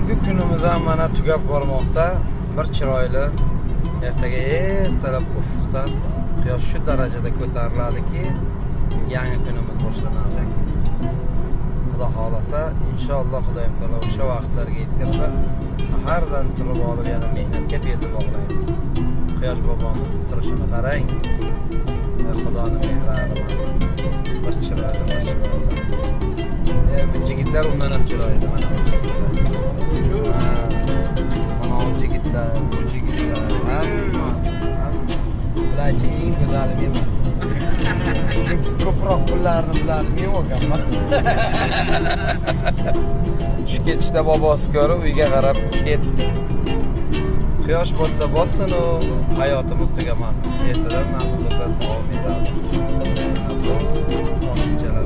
bugungi kunimiz ham mana tugab bormoqda. Bir chiroyli ertaga ertalab ufqdan quyosh shu darajada ko'tariladiki, yangi kunimiz boshlanadi. Xudo xolasa, inshaalloh Xudoyim taolo o'sha vaqtlarga yetkazsa, sahardan turib olib yana mehnatga belni bog'laymiz. Quyosh bobomiz turishini qarang. Xudoning mehri. Bir chiroyli, bir chiroyli. Bu yigitlar undan ham chiroyli mana. Mana bu yigitlar, ularchi eng go'zali men. Chunki ko'proq pullarni bilardim men o'rganman. Tush ketishda bobosi ko'rib uyga qarab ketdi. Quyosh botsa botsin, hayotimiz tugamas. Ertadan nasib bo'lsa davom etadi. Bu qonunchalar